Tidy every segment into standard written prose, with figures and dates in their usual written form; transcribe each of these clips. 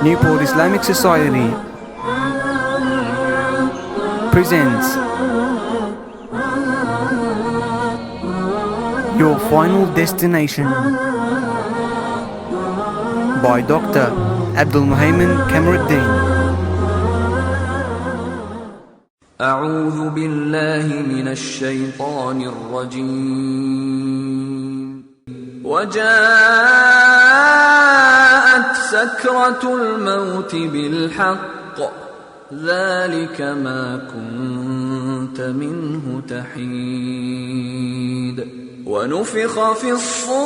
Newport Islamic Society presents Your Final Destination by Dr. Abdul Kamareddine. أعوذ بالله من الشيطان الرجيم. وجاءت سكرة الموت بالحق ذلك ما كنت منه تحيد. ونفخ في الصور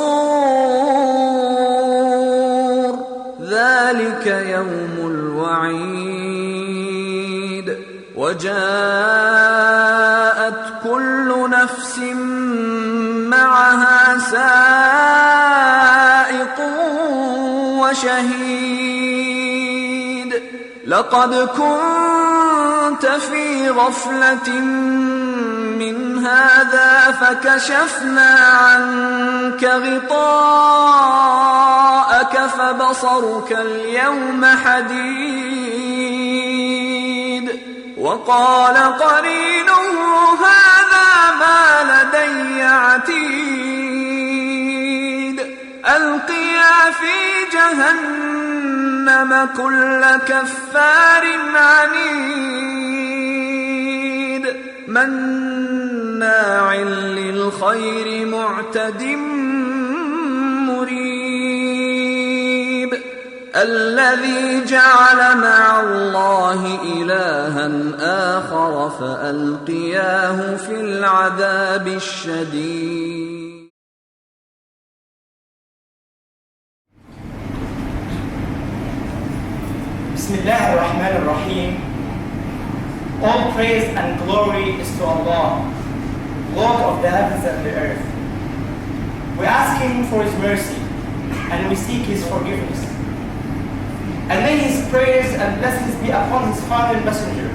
ذلك يوم الوعيد. وجاءت كل نفس معها سائق وشهيد. لقد كنت في غفلة من هذا فكشفنا عنك غطاءك فبصرك اليوم حديد. وقال قرينه هذا ما لدي عتيد. ألقيا في جهنم كل كفار عنيد. مناع للخير معتد مريب. الذي جعل مع الله إلها آخر فألقياه في العذاب الشديد. Bismillah ar-Rahman ar-Rahim. All praise and glory is to Allah, Lord of the heavens and the earth. We ask Him for His mercy and we seek His forgiveness. And may His prayers and blessings be upon His final messenger,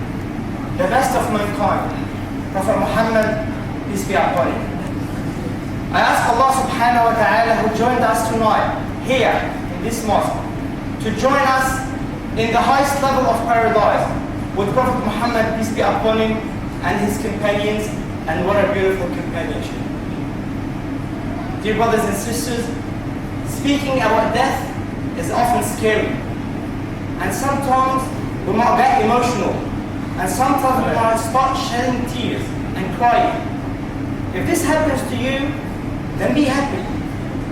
the best of mankind, Prophet Muhammad, peace be upon him. I ask Allah subhanahu wa ta'ala who joined us tonight here in this mosque to join us in the highest level of paradise with Prophet Muhammad, peace be upon him, and his companions, and what a beautiful companionship. Dear brothers and sisters, speaking about death is often scary. And sometimes we might get emotional. And sometimes we might start shedding tears and crying. If this happens to you, then be happy.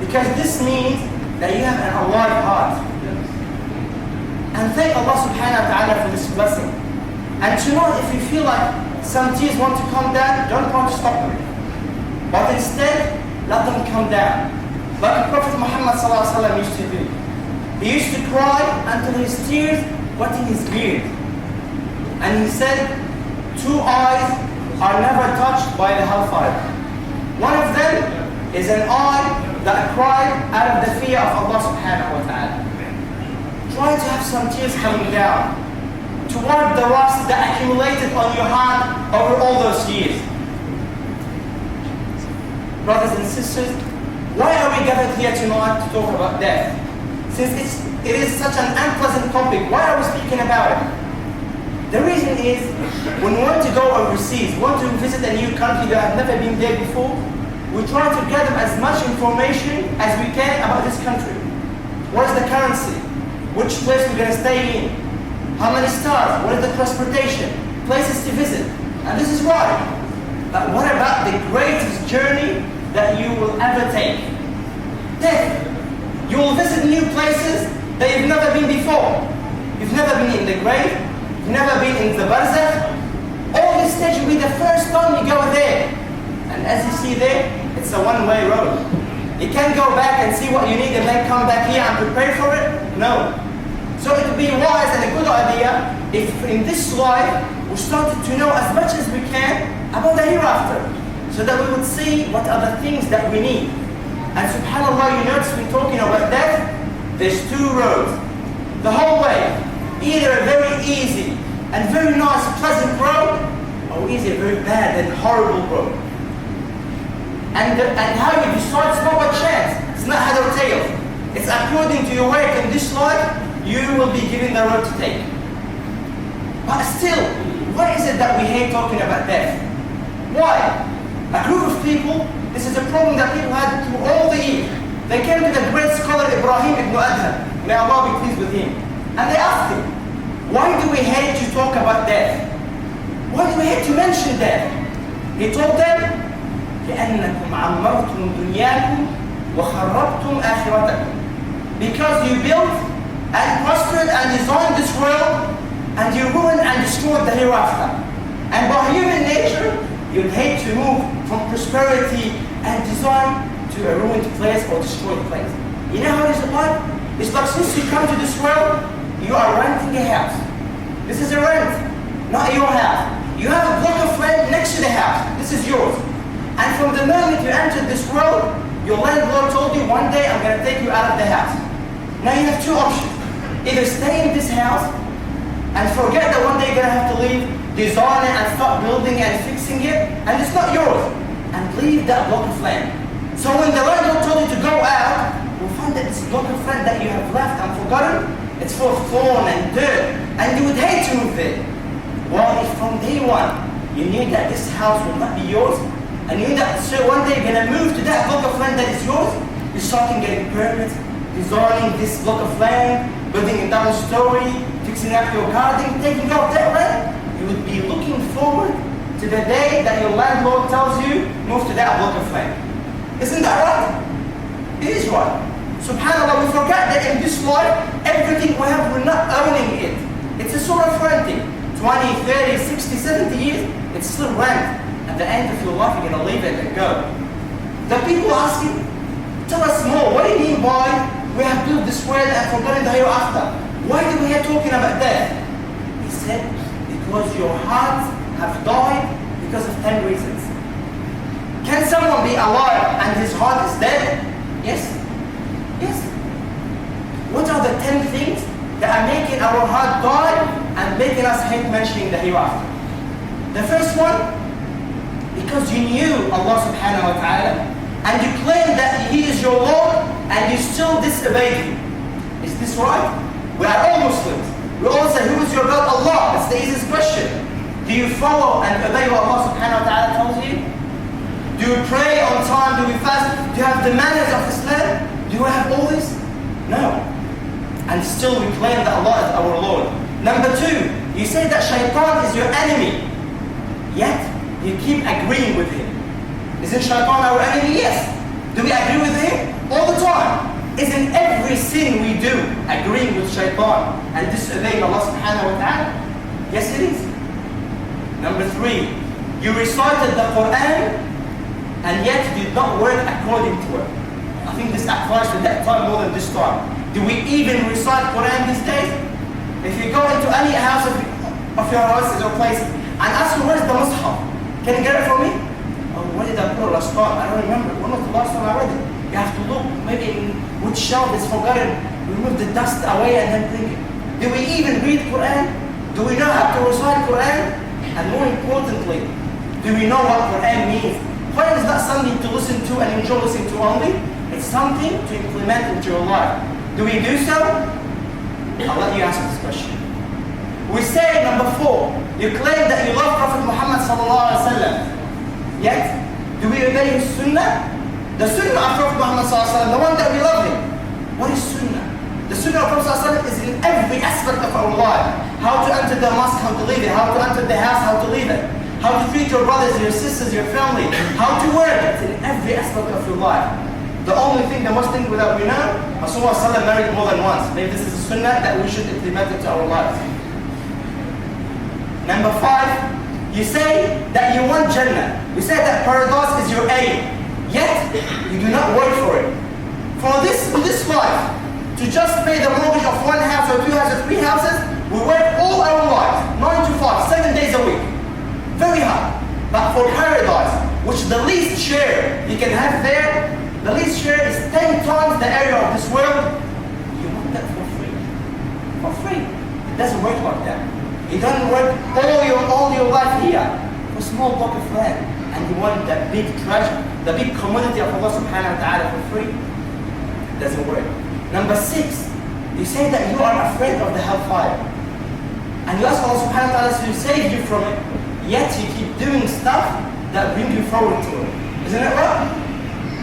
Because this means that you have an alive heart. And thank Allah subhanahu wa ta'ala for this blessing. And to know if you feel like some tears want to come down, don't try to stop them. But instead, let them come down. Like the Prophet Muhammad sallallahu alaihi wasallam used to do. He used to cry until his tears wet in his beard. And he said, 2 eyes are never touched by the hellfire. One of them is an eye that cried out of the fear of Allah subhanahu wa ta'ala. Try to have some tears coming down to wipe the rust that accumulated on your hand over all those years. Brothers and sisters, why are we gathered here tonight to talk about death? Since it is such an unpleasant topic, why are we speaking about it? The reason is, when we want to go overseas, want to visit a new country that have never been there before, we try to gather as much information as we can about this country. What is the currency? Which place we're going to stay in? How many stars? What is the transportation? Places to visit. And this is why. But what about the greatest journey that you will ever take? Death. You will visit new places that you've never been before. You've never been in the grave. You've never been in the barzakh. All this stage will be the first time you go there. And as you see there, it's a one-way road. You can't go back and see what you need and then come back here and prepare for it. No. So it would be wise and a good idea if in this life we started to know as much as we can about the hereafter, so that we would see what are the things that we need. And subhanAllah, you notice when talking about death, there's 2 roads. The whole way, either a very easy and very nice, pleasant road, or either a very bad and horrible road. And how you decide, it's not by chance, it's not head or tail. It's according to your work in this life, you will be given the road to take. But still, why is it that we hate talking about death? Why? A group of people, this is a problem that people had through all the years. They came to the great scholar Ibrahim ibn Adham, may Allah be pleased with him, and they asked him, why do we hate to talk about death? Why do we hate to mention death? He told them, لأنكم عمرتم دنياكم وخربتم آخرتكم. Because you built and prospered and designed this world, and you ruined and destroyed the hereafter. And by human nature, you'd hate to move from prosperity and design to a ruined place or destroyed place. You know how it is like? It's like since you come to this world, you are renting a house. This is a rent, not your house. You have a block of land next to the house. This is yours. And from the moment you entered this world, your landlord told you, one day I'm going to take you out of the house. Now you have two options. Either stay in this house and forget that one day you're going to have to leave, design it and start building and fixing it, and it's not yours, and leave that block of land. So when the landlord told you to go out, you'll find that this block of land that you have left and forgotten, it's full of thorn and dirt, and you would hate to move there. Well, if from day one, you knew that this house would not be yours, and you knew that so one day you're going to move to that block of land that is yours, you're starting getting permits, designing this block of land, building a double story, fixing up your garden, taking out that land, you would be looking forward to the day that your landlord tells you, move to that block of land. Isn't that right? It is right. SubhanAllah, we forget that in this life, everything we have, we're not owning it. It's a sort of renting. 20, 30, 60, 70 years, it's still rent. At the end of your life, you're going to leave it and go. The people asking, tell us more, what do you mean by we have built this world and forgotten the hereafter? Why do we have talking about death? He said, because your hearts have died because of 10 reasons. Can someone be alive and his heart is dead? Yes. Yes. What are the 10 things that are making our heart die and making us hate mentioning the hereafter? The first one, because you knew Allah subhanahu wa ta'ala and you claim that He is your Lord and you still disobeyed Him. Is this right? We are all Muslims. We all say, who is your God? Allah. That's the easiest question. Do you follow and obey what Allah subhanahu wa ta'ala tells you? Do you pray on time? Do you fast? Do you have the manners of Islam? Do you have all this? No. And still we claim that Allah is our Lord. Number two, you say that shaitan is your enemy. Yet, you keep agreeing with him. Isn't shaitan our enemy? Yes. Do we agree with him? All the time. Isn't every sin we do agreeing with shaitan and disobeying Allah subhanahu wa ta'ala? Yes, it is. Number three, you recited the Quran and yet did not work according to it. I think this applies to that time more than this time. Do we even recite Quran these days? If you go into any house of your houses or places and ask you, where's the Mus'haf? Can you get it for me? Oh, when did I put it last time? I don't remember. When was the last time I read it? You have to look, maybe in which shelf is forgotten. Remove the dust away and then bring it. Do we even read Quran? Do we know how to recite Quran? And more importantly, do we know what Quran means? Quran is not something to listen to and enjoy listening to only. It's something to implement into your life. Do we do so? I'll let you answer this question. We say, number four, you claim that you love Prophet Muhammad sallallahu alaihi wasallam. Yet, do we obey his sunnah? The sunnah of Prophet Muhammad sallallahu alaihi wasallam, the one that we love him. What is sunnah? The sunnah of Prophet sallallahu alaihi wasallam is in every aspect of our life. How to enter the mosque, how to leave it. How to enter the house, how to leave it. How to treat your brothers, your sisters, your family. How to work. It's in every aspect of your life. The only thing, the most thing that we know, Rasulullah sallallahu alaihi wasallam married more than once. Maybe this is a sunnah that we should implement into our lives. Number five, you say that you want Jannah. You say that paradise is your aim. Yet, you do not work for it. For this life, to just pay the mortgage of one house or two houses, three houses, we work all our lives, 9 to 5, 7 days a week. Very hard. But for paradise, which the least share you can have there, the least share is 10 times the area of this world, you want that for free. For free. It doesn't work like that. You don't work all your life here for a small block of land, and you want that big treasure, the big commodity of Allah subhanahu wa ta'ala for free. It doesn't work. Number 6, you say that you are afraid of the hellfire. And you ask Allah subhanahu wa ta'ala to save you from it, yet you keep doing stuff that bring you forward to it. Isn't it right?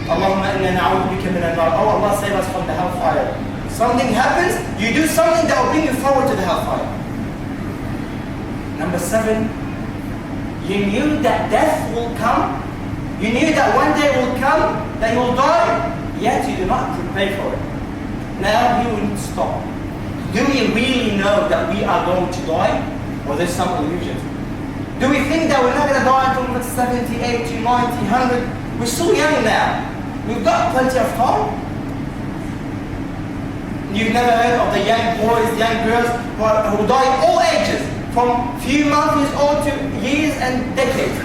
Allahumma inna na'udhu bika min al-nar. Oh Allah, save us from the hellfire. Something happens, you do something that will bring you forward to the hellfire. Number 7, you knew that death will come. You knew that one day will come, that you will die, yet you do not prepare for it. Now you will stop. Do we really know that we are going to die? Or there's some illusion? Do we think that we're not going to die until we're 70, 80, 90, 100? We're so young now. We've got plenty of time. You've never heard of the young boys, young girls who die all ages, from few months old to years and decades.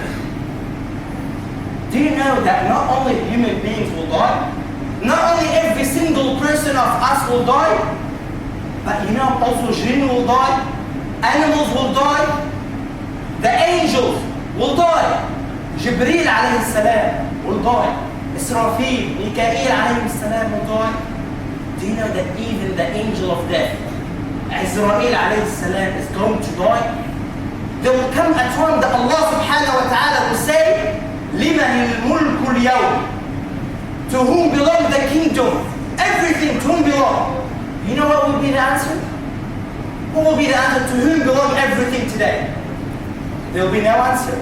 Do you know that not only human beings will die, not only every single person of us will die, but you know also jinn will die, animals will die, the angels will die. Jibreel alayhi salam will die. Israfil, Mikael alayhi salam will die. Do you know that even the angel of death, Israel alayhi salam, is going to die? There will come a time that Allah subhanahu wa ta'ala will say, لِمَنِ الْمُلْكُ الْيَوْمِ. To whom belongs the kingdom? Everything to whom belongs? You know what will be the answer? What will be the answer? To whom belongs everything today? There will be no answer.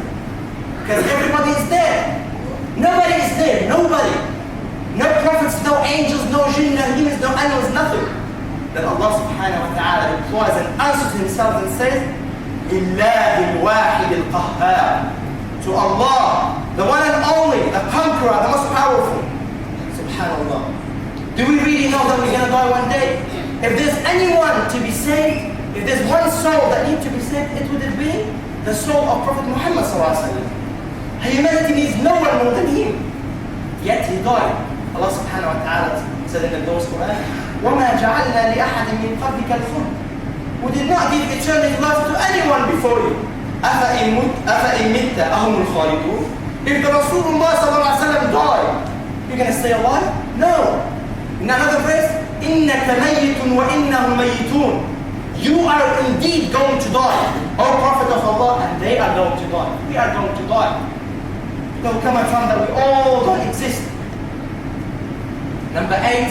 Because everybody is there. Nobody is there. Nobody. No prophets, no angels, no jinn, no humans, no animals, nothing. Then Allah subhanahu wa ta'ala replies and answers himself and says, لِلَّهِ الْوَاحِدِ الْقَهَّارِ. To Allah, the one and only, the conqueror, the most powerful. Subhanallah. Do we really know that we're going to die one day? If there's anyone to be saved, if there's one soul that needs to be saved, it would have been the soul of Prophet Muhammad sallallahu alaihi wasallam. Humanity needs no one more than him. Yet he died. Allah subhanahu wa ta'ala said in the Lord's Quran, وَمَا جَعَلْنَا لِأَحَدٍ مِّن قَبْلِكَ الْخُلْدَ. We did not give eternal life to anyone before you. أَفَإِن مِتَّ أَهُمُ الْخَالِدُونَ. If the Rasulullah sallallahu alaihi wasallam died, you're going to stay alive? No. In another verse, إِنَّكَ مَيِّتٌ وَإِنَّهُمْ مَيِّتُونَ. You are indeed going to die, O Prophet of Allah, and they are going to die. We are going to die. There will come a time that we all don't exist. Number 8,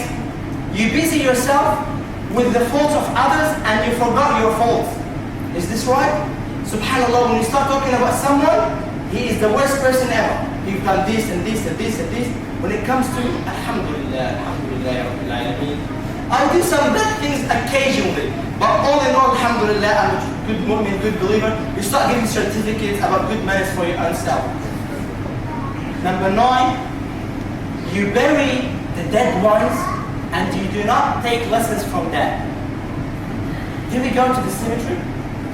you busy yourself with the faults of others and you forgot your faults. Is this right? Subhanallah, when you start talking about someone, he is the worst person ever. You've done this and this and this and this. When it comes to Alhamdulillah, Alhamdulillah, Rabbil Alameen, I do some bad things occasionally, but all in all, Alhamdulillah, I'm a good mu'min, good believer. You start giving certificates about good manners for your own self. Number 9, you bury the dead ones and you do not take lessons from that. Do we go to the cemetery?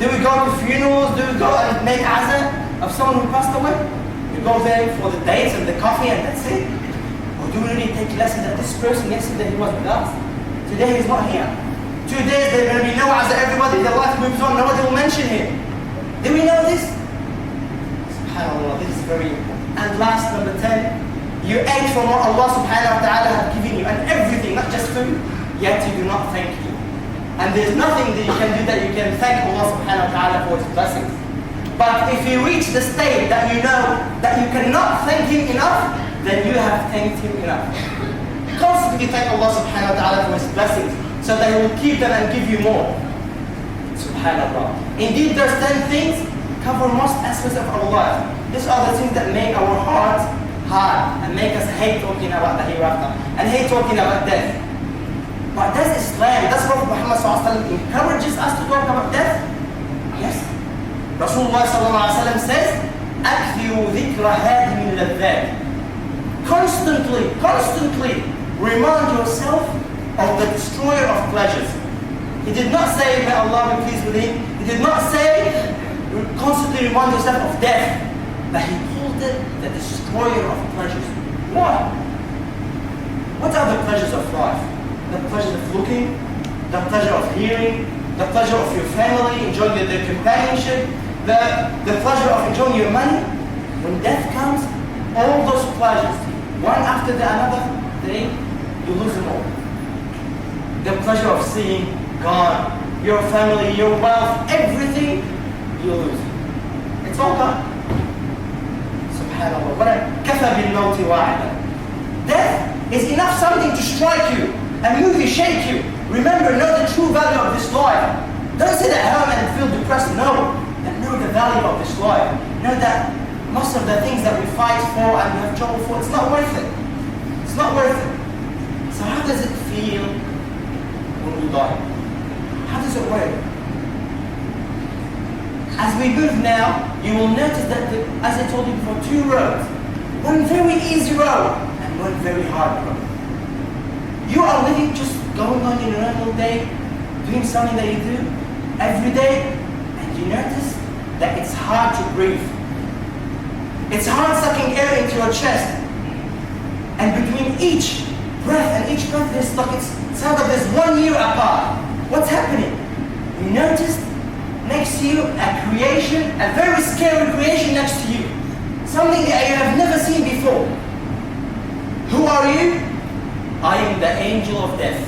Do we go to funerals? Do we go and make azan of someone who passed away? We go there for the dates and the coffee and that's it? Or do we really take lessons that this person yesterday he was with us? Today he's not here. 2 days there's going to be no azan, everybody, their life moves on, nobody will mention him. Do we know this? SubhanAllah, this is very important. And last, number 10, you ate from what Allah subhanahu wa ta'ala has given you and everything, not just food, yet you do not thank Him. And there's nothing that you can do that you can thank Allah subhanahu wa ta'ala for His blessings. But if you reach the state that you know that you cannot thank Him enough, then you have thanked Him enough. Constantly thank Allah subhanahu wa ta'ala for His blessings so that He will keep them and give you more. Subhanallah. Indeed, those 10 things cover most aspects of our life. These are the things that make our hearts hard and make us hate talking about the hereafter and hate talking about death. But does Islam, does Prophet Muhammad encourages us to talk about death? Yes. Rasulullah says, أَكْثِرُوا ذِكْرَ هَذِهِ اللَّذَّاتِ. Constantly remind yourself of the destroyer of pleasures. He did not say, may Allah be pleased with him. He did not say, constantly remind yourself of death. But he called it the destroyer of pleasures. Why? What are the pleasures of life? The pleasure of looking, the pleasure of hearing, the pleasure of your family, enjoying their companionship, the pleasure of enjoying your money. When death comes, all those pleasures, one after the another, you lose them all. the pleasure of seeing gone. Your family, your wealth, everything you lose. It's all gone. Subhanallah. كَفَى بِالْمَوْتِ وَاعِدًا. Death is enough something to strike you and move you, shake you. Remember, know the true value of this life. Don't sit at home and feel depressed. No. And know the value of this life. Know that most of the things that we fight for and we have trouble for, it's not worth it. It's not worth it. So how does it feel when we die? How does it work? As we move now, you will notice that, as I told you before, two roads. One very easy road and one very hard road. You are living, just going on in a normal day, doing something that you do every day, and you notice that it's hard to breathe. It's hard sucking air into your chest. And between each breath and each breath, there's like it's sounds like there's 1 year apart. What's happening? You notice next to you a creation, a very scary creation next to you. Something that you have never seen before. Who are you? I am the angel of death.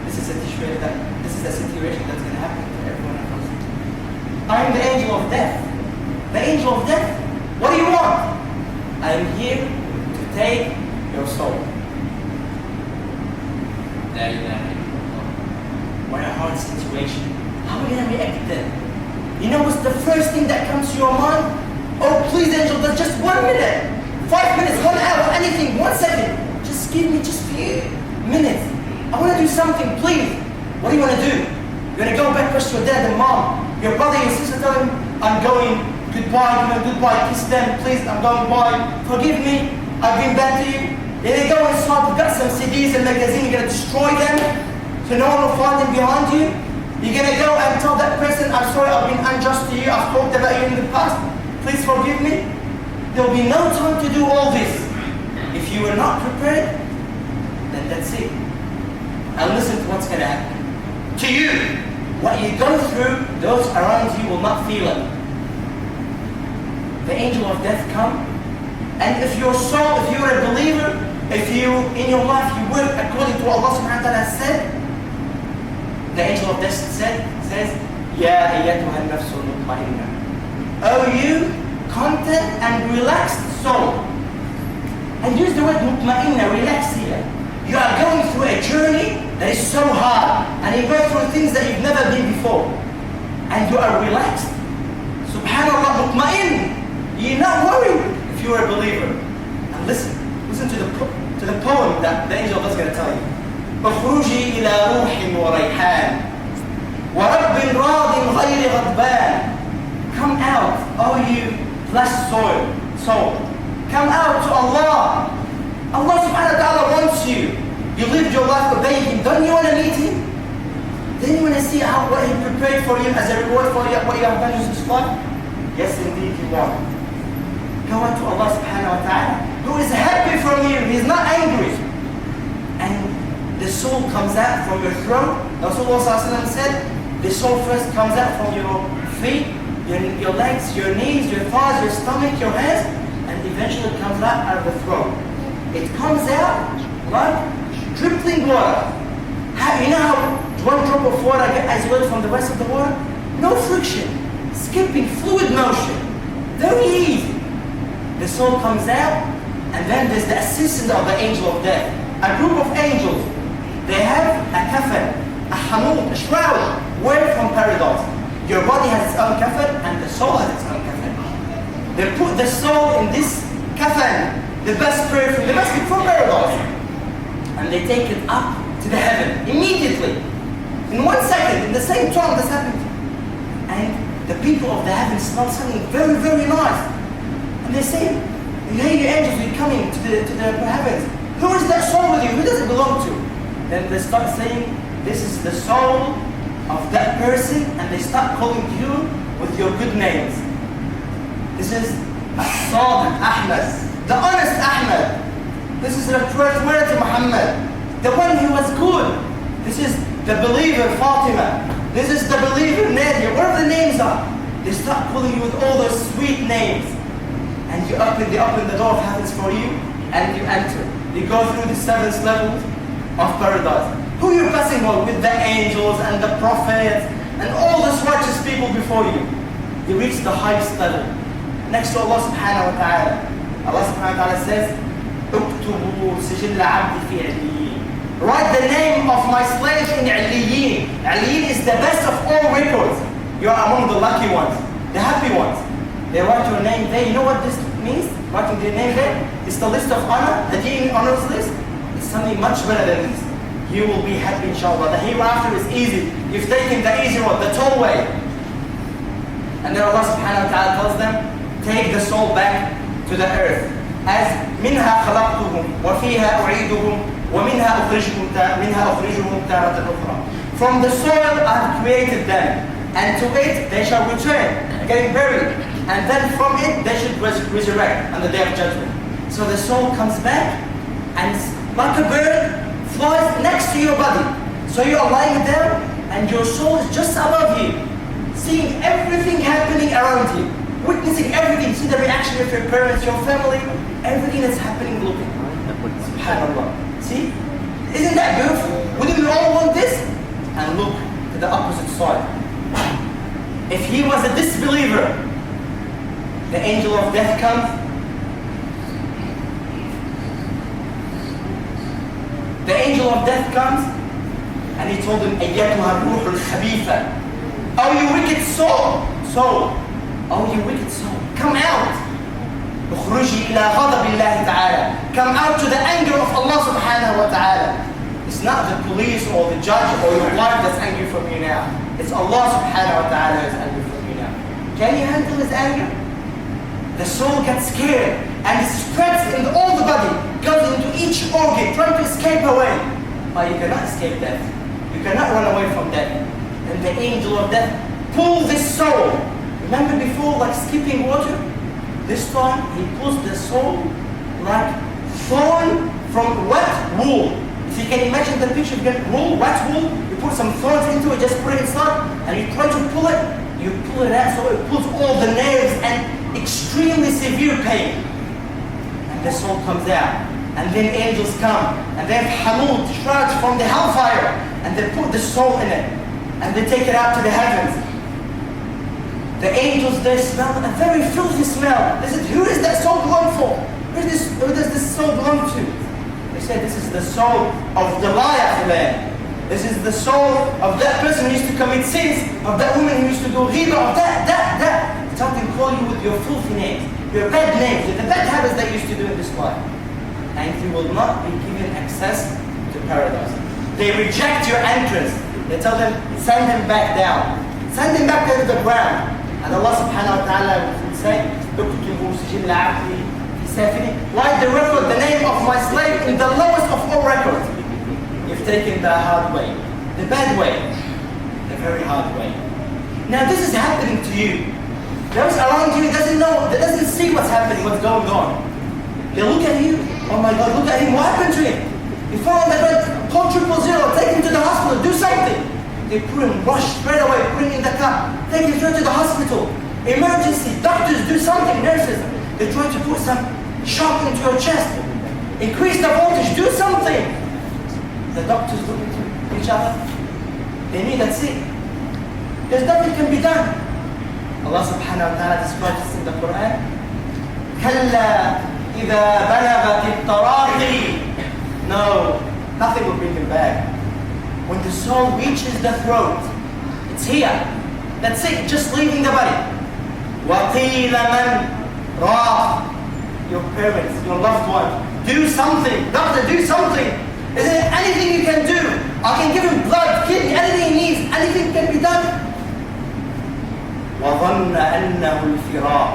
This is a situation that's going to happen to everyone else. I am the angel of death. The angel of death? What do you want? I am here to take your soul. What a hard situation. How are we going to react then? You know what's the first thing that comes to your mind? Oh, please, angel, that's just 1 minute. 5 minutes, 1 hour, anything, 1 second. Just give me just a few minutes. I want to do something, please. What do you want to do? You're going to go back to your dad and mom. Your brother, your sister, tell them, I'm going, goodbye, goodbye, kiss them, please, I'm going by. Forgive me, I've been bad to you. Then they go inside, you've got some CDs and magazines, you're going to destroy them. So no one will find them behind you. You're going to go and tell that person, I'm sorry, I've been unjust to you, I've talked about you in the past. Please forgive me. There will be no time to do all this. If you are not prepared, then that's it. And listen to what's going to happen. To you, what you go through, those around you will not feel it. The angel of death come, and if your soul, if you're a believer, if you, in your life, you work according to what Allah subhanahu wa ta'ala said, the angel of death says, Ya ayyatuha an-nafsul mutma'innah. Oh you, content and relaxed soul. And use the word mutma'innah, relax here. You are going through a journey that is so hard, and you go through things that you've never been before. And you are relaxed. Subhanallah, mutma'in. You're not worried if you're a believer. And listen to the poem that the angel is going to tell you. اخرجي إلى روح وريحان ورب راض غير غضبان. Come out, oh you blessed soul. Come out to Allah. Allah subhanahu wa ta'ala wants you. You lived your life obeying Him. Don't you want to meet Him? Then you want to see what He prepared for you as a reward for what you have done in this life? Yes, indeed you want. Go out to Allah subhanahu wa ta'ala, who is happy from you. He's not angry. And the soul comes out from your throat. Rasulullah said, the soul first comes out from your feet, your legs, your knees, your thighs, your stomach, your hands, and eventually it comes out of the throat. It comes out like dripping water. You know how 1 drop of water gets isolated from the rest of the water? No friction, skipping, fluid motion, very easy. The soul comes out, and then there's the assistance of the angel of death. A group of angels, they have a kafan, a hamud, a shroud, wear from paradise. Your body has its own kafan, and the soul has its own kafan. They put the soul in this kafan, the best perfume, the best from paradise, and they take it up to the heaven immediately. In 1 second, in the same time this happened. And the people of the heaven smell something very, very nice. And they say, hey, you angels, you're coming to the heavens. Who is that soul with you? Who does it belong to? Then they start saying, this is the soul of that person, and they start calling you with your good names. This is As-Sadiq Ahmad, the honest Ahmad. This is the trustworthy Muhammad, the one who was good. This is the believer Fatima. This is the believer Nadia. Whatever the names are, they start calling you with all those sweet names. And they open the door of heavens for you, and you enter. You go through the 7 levels of paradise. Who nursing home with the angels and the prophets and all these righteous people before you. You reach the highest level, next to Allah subhanahu wa ta'ala. Allah subhanahu wa ta'ala says, اكتبوا سجل عبدي في عليين. Write the name of my slave in عليين. عليين is the best of all records. You are among the lucky ones, the happy ones. They write your name there. You know what this means? Writing their name there? It's the list of honor, the deen honors list. It's something much better than this. You will be happy inshallah. The hereafter is easy. You've taken the easy road, the toll way. And then Allah subhanahu wa ta'ala tells them, take the soul back to the earth. As منها خلقتهم وفيها أعيدهم ومنها أخرجهم تارة أخرى. From the soil I have created them, and to it they shall return, getting buried, and then from it they should resurrect on the day of judgment. So the soul comes back, and like a bird, flies next to your body. So you are lying down, and your soul is just above you, seeing everything happening around you, witnessing everything, see the reaction of your parents, your family, everything that's happening, looking. SubhanAllah. See? Isn't that beautiful? Wouldn't we all want this? And look to the opposite side. If he was a disbeliever, the angel of death comes. The angel of death comes, and he told him, أَيَّتُهَا الرُّوحُ الْخَبِيثَةِ. Oh, you wicked soul! Oh, you wicked soul, come out! اخرجي إلى غضب الله تعالى. Come out to the anger of Allah subhanahu wa ta'ala. It's not the police or the judge or your wife that's angry from you now. It's Allah subhanahu wa ta'ala who's angry from you now. Can you handle his anger? The soul gets scared and it spreads in all the body, goes into each organ, trying to escape away. But you cannot escape death. You cannot run away from death. And the angel of death pulls this soul. Remember before, like skipping water? This time he pulls the soul like thorn from wet wool. If you can imagine the picture, you get wool, wet wool, you put some thorns into it, just put it inside, and you try to pull it, you pull it out so it pulls all the nerves and extremely severe pain. And the soul comes out. And then angels come, and they have hamud, shrouds from the hellfire, and they put the soul in it, and they take it out to the heavens. The angels, they smell a very filthy smell. They said, who is that soul belong for? Who does this soul belong to? They said, this is the soul of Goliath man. This is the soul of that person who used to commit sins, of that woman who used to do ghibah, of that. Something call you with your filthy names, your bad names, the bad habits that you used to do in this life. And you will not be given access to paradise. They reject your entrance. They tell them, send them back down. Send them back down to the ground. And Allah subhanahu wa ta'ala will say, write the record, the name of my slave in the lowest of all records. You've taken the hard way, the bad way, the very hard way. Now this is happening to you. Those around you doesn't know, they doesn't see what's happening, what's going on. They look at you, oh my God, look at him, what happened to him? He fell on the bed, call 000, take him to the hospital, do something. They put him, rush straight away, put him in the car, take him straight to the hospital. Emergency, doctors do something, nurses. They try to put some shock into your chest. Increase the voltage, do something. The doctors look into each other. They knew that's it. There's nothing can be done. Allah subhanahu wa ta'ala describes this in the Quran. كَلَّا إِذَا بَلَغَتِ التَّرَاقِي. No, nothing will bring him back. When the soul reaches the throat, it's here. That's it, just leaving the body. وَقِيلَ مَنْ رَاقٍ. Your parents, your loved one, do something. Doctor, do something. Is there anything you can do? I can give him blood, kidney, anything he needs. Anything can be done. وَظَنَّ أَنَّهُ الْفِرَاقِ.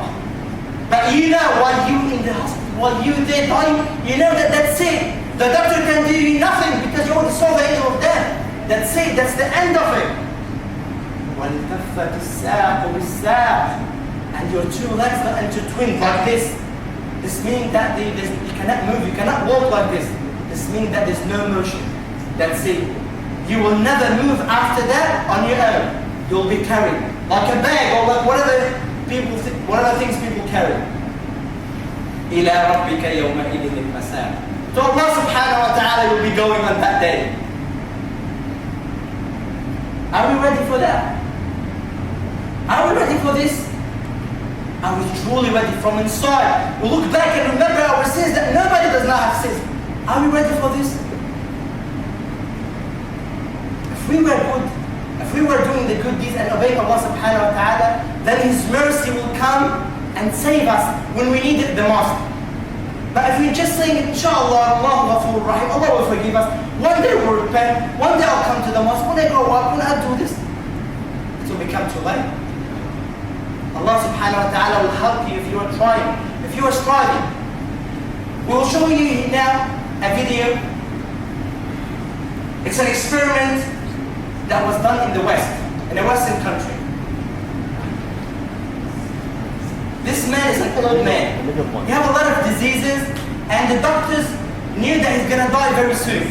But you know, while you in the hospital, while you there dying, you know that that's it. The doctor can do you nothing because you already saw the angel of death. That's it, that's the end of it. وَالْتَفَّتِ السَّاقُ بِالسَّاقِ. And your two legs are intertwined like this. This means that you cannot move, you cannot walk like this. This means that there's no motion. That's it. You will never move after that on your own. You'll be carried like a bag or like whatever things people carry. إِلَىٰ رَبِّكَ يَوْمَئِذٍ الْمَسَاقُ. So Allah subhanahu wa ta'ala will be going on that day. Are we ready for that? Are we ready for this? Are we truly ready from inside? We look back and remember our sins that nobody does not have sins. Are we ready for this? If we were good, if we were doing the good deeds and obeying Allah subhanahu wa ta'ala, then His mercy will come and save us when we need it the most. But if we're just saying, inshallah, Allah Ghafur Rahim, Allah will forgive us. One day we'll repent, one day I'll come to the mosque, when I grow up, when I do this, it will become too late. Allah subhanahu wa ta'ala will help you if you are trying, if you are striving. We will show you now a video. It's an experiment that was done in the West, in a Western country. This man is an old man. He has a lot of diseases, and the doctors knew that he's going to die very soon.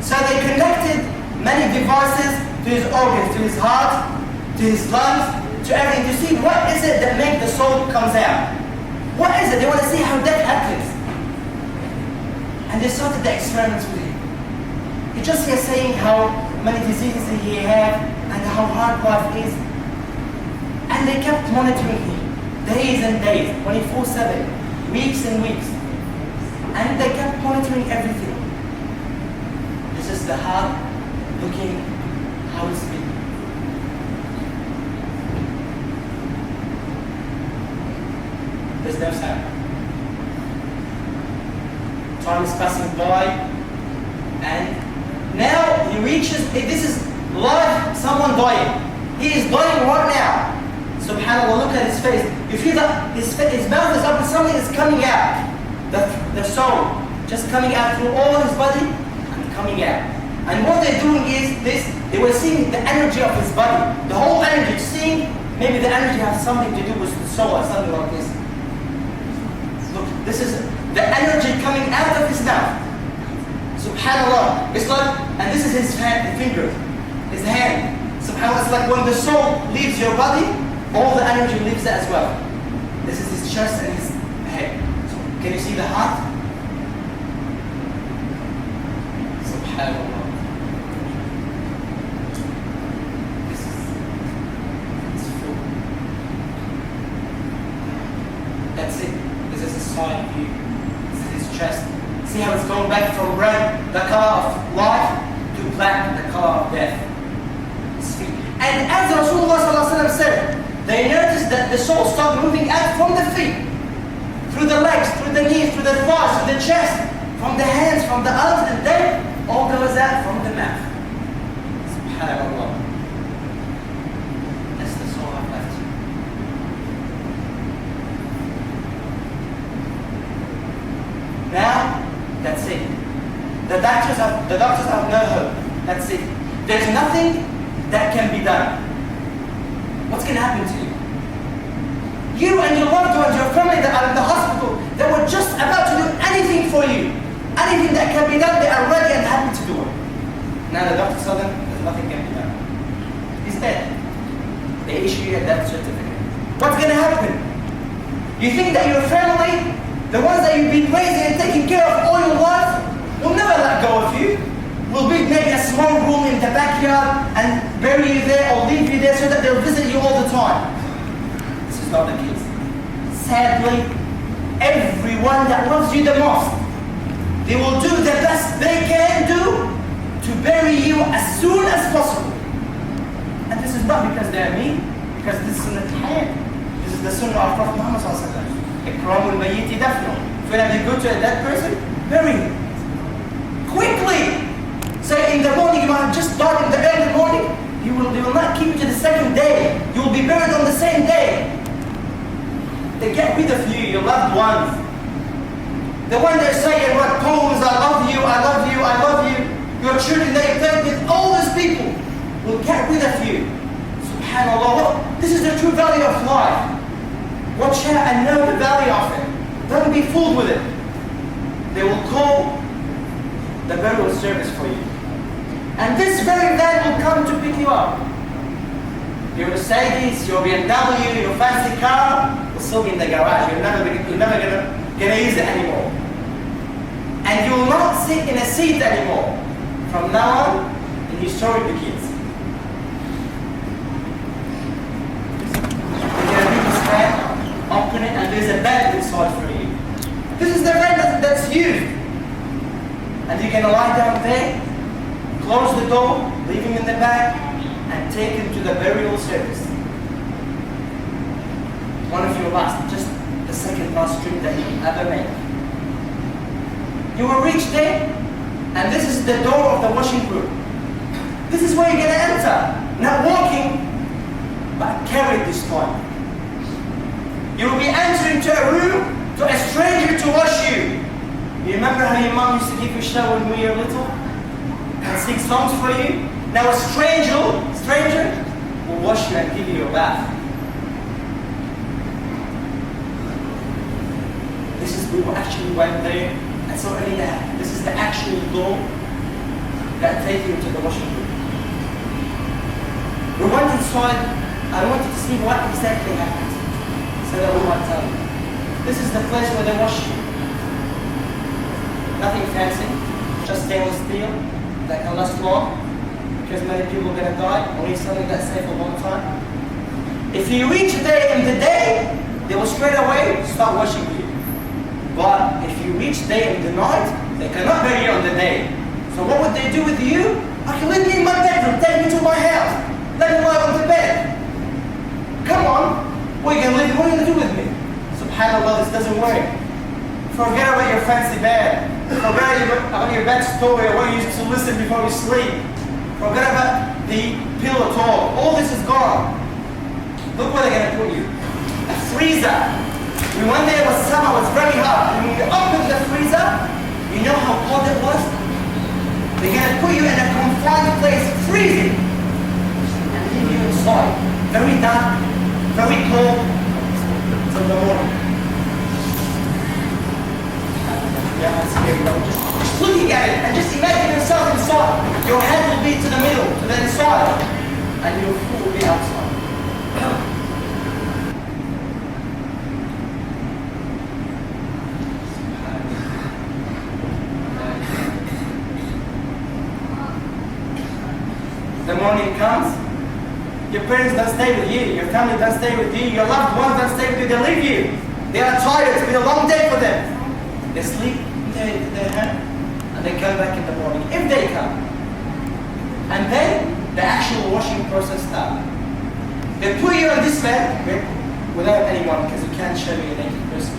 So they connected many devices to his organs, to his heart, to his lungs, to everything, to see what is it that makes the soul comes out. What is it? They want to see how death happens. And they started the experiments with him. He just here saying how many diseases he has and how hard life is. And they kept monitoring him. Days and days, 24/7, weeks and weeks. And they kept monitoring everything. This is the heart looking how it's beating. There's no sound. Time is passing by, and now he reaches, this is live, someone dying. He is dying right now. Subhanallah, look at his face. You feel that his mouth is open, something is coming out. The soul just coming out through all his body and coming out. And what they're doing is this, they were seeing the energy of his body. The whole energy, seeing maybe the energy has something to do with the soul or something like this. Look, this is the energy coming out of his mouth. Subhanallah. It's like, and this is his hand, finger, his hand. Subhanallah, it's like when the soul leaves your body, all the energy leaves that as well. This is his chest and his head. So, can you see the heart? Subhanallah. This is full. That's it. This is a side view. This is his chest. See how it's going back from red, the color of life, to black, the color of death. His feet. And as Rasulullah said, they noticed that the soul started moving out from the feet, through the legs, through the knees, through the thighs, through the chest, from the hands, from the arms, and then all goes out from the mouth. Subhanallah. That's the soul I've left you. Now, that's it. The doctors have no hope. That's it. There's nothing that can be done. What's going to happen to you? You and your loved ones, your family that are in the hospital, that were just about to do anything for you. Anything that can be done, they are ready and happy to do it. Now the doctor tells them, there's nothing can be done. He's dead. They issue you a death certificate. What's going to happen? You think that your family, the ones that you've been raising and taking care of all your life, will never let go of you. Will build maybe a small room in the backyard and bury you there or leave you there so that they'll visit you all the time. This is not the case. Sadly, everyone that loves you the most, they will do the best they can do to bury you as soon as possible. And this is not because they are mean, because this is sunnah hayat. This is the sunnah of Prophet Muhammad sallallahu alaihi wasallam. Ikramul mayyiti dafnu. If you go to a dead person, bury him. Quickly! Say in the morning, you might have just died in the early morning, they will not keep you to the second day. You will be buried on the same day. They get rid of you, your loved ones. The one they're saying what poems, I love you, I love you, I love you. Your children that you played with, all those people will get rid of you. Subhanallah, this is the true value of life. Watch out and know the value of it. Don't be fooled with it. They will call the burial service for you. And this very van will come to pick you up. Your Mercedes, your BMW, your fancy car will still be in the garage. You're never gonna use it anymore. And you will not sit in a seat anymore. From now on, the new story begins. open it and there's a bed inside for you. This is the bed that's used. And you're going to lie down there, close the door, leave him in the bag, and take him to the burial service. One of your last, just the second last trip that you ever made. You will reach there, and this is the door of the washing room. This is where you're going to enter. Not walking, but carried this time. You will be entering to a room, to a stranger to wash you. You remember how your mom used to give you a shower when you were little? And sing songs for you? Now a stranger will wash you and give you a bath. We actually went there and saw only that. This is the actual door that takes you to the washing room. We went inside. I wanted to see what exactly happened, so that we might tell you. This is the place where they wash you. Nothing fancy, just stainless steel that can last long, because many people are going to die. Only something that's safe a long time. If you reach there in the day, they will straight away start washing you. But if you reach there in the night, they cannot bury you on the day. So what would they do with you? Okay, let me in my bedroom, take me to my house, let me lie on the bed. Come on, what are you going to do with me? SubhanAllah, this doesn't work. Forget about your fancy bed. Forget about your bed story, or what you used to listen before you sleep. Forget about the pillow talk. All this is gone. Look where they're going to put you. A freezer. We went there, it was summer, it was very hot. And when you opened the freezer, you know how cold it was? They're going to put you in a confined place, freezing, and leave you inside. Very dark, very cold, till the morning. Yeah, that's scary. Just looking at it, and just imagine yourself inside. Your head will be to the middle, to the inside, and your foot will be outside. The morning comes, your parents don't stay with you, your family don't stay with you, your loved ones don't stay with you, they leave you. They are tired, it's been a long day for them. They sleep in their hand, and they come back in the morning, if they come. And then, the actual washing process starts. They put you on this bed, without anyone, because you can't show me a naked person.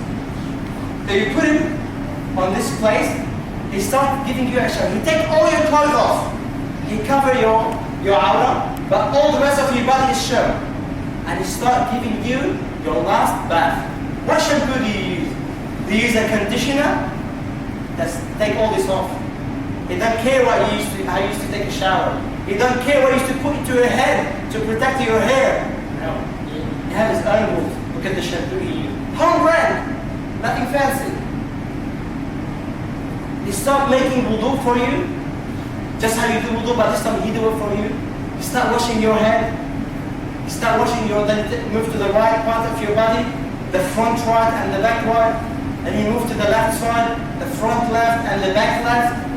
They put him on this place, he starts giving you a shower. He take all your clothes off. He cover your aura, but all the rest of your body is shown. And he start giving you your last bath. What shampoo do you use? Do you use a conditioner? Let's take all this off. He don't care how you used to take a shower. He don't care what you used to put into your head to protect your hair. No. He has his own rules. Look at the shampoo he used. Home brand. Nothing fancy. He start making wudu for you. Just how you do wudu, but this time he do it for you. You start washing your head. You start washing then you move to the right part of your body, the front right and the back right. And you move to the left side, the front left and the back left.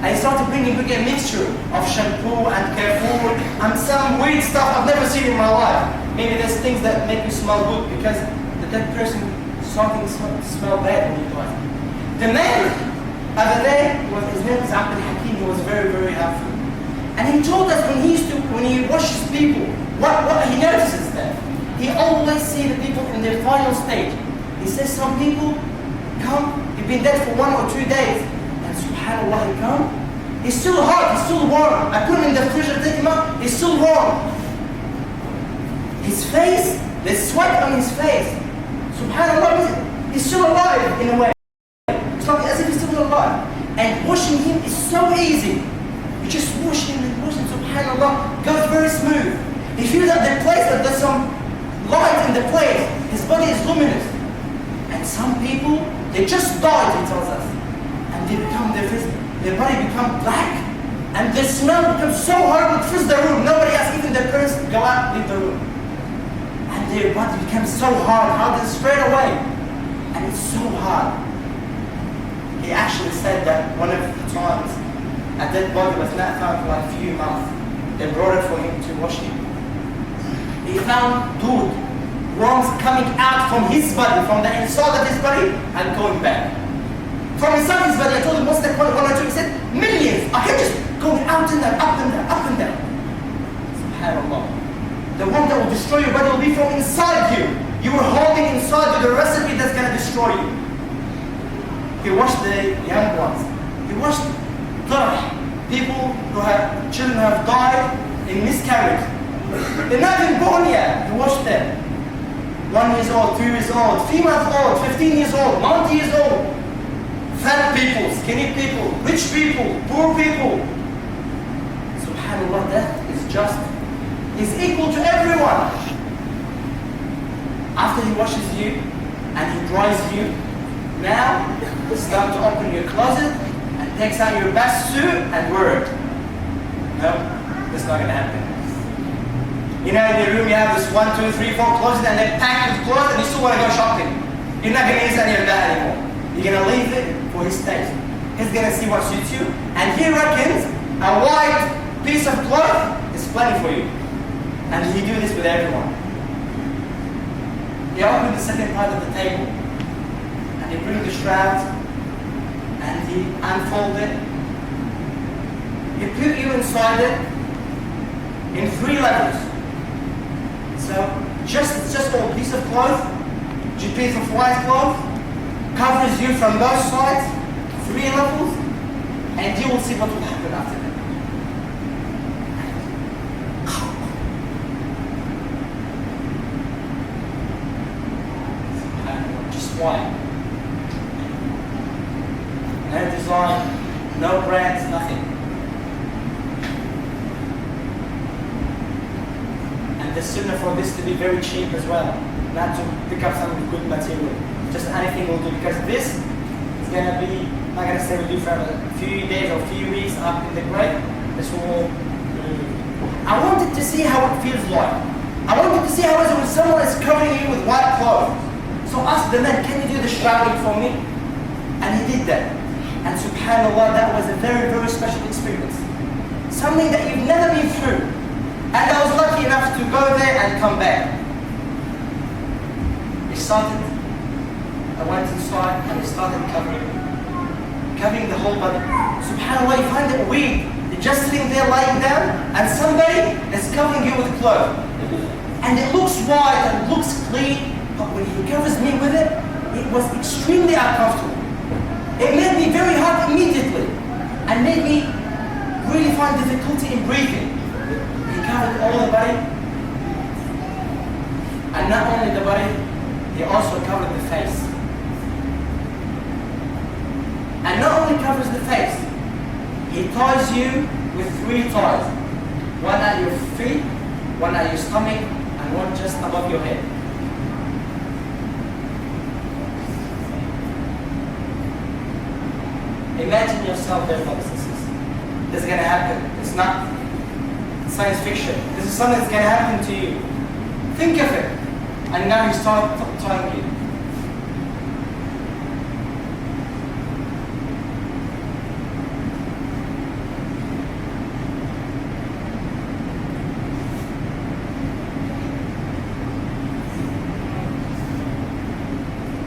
And you start to bring a mixture of shampoo and kafur and some weird stuff I've never seen in my life. Maybe there's things that make you smell good because the dead person starting to smell bad when you die. The man other day, his name is Abdul Hakim, he was very, very helpful. And he told us when he washes people, what he notices that. He always sees the people in their final stage. He says some people come, he's been dead for 1 or 2 days. And subhanAllah, he come, he's still hot, he's still warm. I put him in the fridge and take him out, he's still warm. His face, the sweat on his face, subhanAllah, he's still alive in a way. It's like as if he's still alive. And washing him is so easy. You just wash him and wash him, subhanAllah, goes very smooth. He feels that the place, that there's some light in the place, his body is luminous. And some people, they just died, he tells us. And they become, their body become black, and the smell becomes so hard it fills the room. Nobody else, even the parents, go out, leave the room. And their body becomes so hard straight away. And it's so hard. He actually said that one of the times a dead body was not found for like a few months. They brought it for him to wash him. He found dood worms coming out from his body, from the inside of his body, and going back. From inside his body, I told him, what's the point? 1 or 2? He said, millions. I can just go out and down, up and down, up and down. SubhanAllah. The one that will destroy your body will be from inside you. You were holding inside you the recipe that's going to destroy you. He washed the young ones. He washed people who have children who have died in miscarriage. They're not even born yet. He washed them. 1 year old, 2 years old, 3 months old, 15 years old, 90 years old. Fat people, skinny people, rich people, poor people. SubhanAllah, that is just. He's equal to everyone. After he washes you and he dries you, now it's time to open your closet and takes out your best suit and wear it. No, that's not gonna happen. You know, in your room you have this 1, 2, 3, 4 closet and they're packed with clothes and you still want to go shopping. You're not gonna use any of that anymore. You're gonna leave it for his taste. He's gonna see what suits you, and he reckons a white piece of cloth is plenty for you. And he do this with everyone. He opened the second part of the table, and he bring the shrouds, and he unfold it. He put you inside it in 3 levels. So just a piece of cloth, a piece of white cloth, covers you from both sides, 3 levels, and you will see what will happen after that. Just white. No design, no brands, nothing. And the sunnah for this to be very cheap as well, not to pick up some good material. Just anything will do, because this is going to be, I'm not going to say we'll do for a few days or a few weeks up in the grave. This will, I wanted to see how it feels like. I wanted to see how it is when someone is covering you with white clothes. So ask the man, can you do the shrouding for me? And he did that. And subhanAllah, that was a very, very special experience. Something that you've never been through. And I was lucky enough to go there and come back. He started, I went inside and he started covering the whole body. SubhanAllah, you find it weird. You're just sitting there lying down and somebody is covering you with clothes. And it looks white and it looks clean, but when he covers me with it, it was extremely uncomfortable. It made me very hot immediately and made me really find difficulty in breathing. He covered all the body, and not only the body, he also covered the face. And not only covers the face, he ties you with 3 ties. One at your feet, one at your stomach, and one just above your head. Imagine yourself there, brothers and sisters. This is going to happen. It's not science fiction. This is something that's going to happen to you. Think of it. And now you start tying you.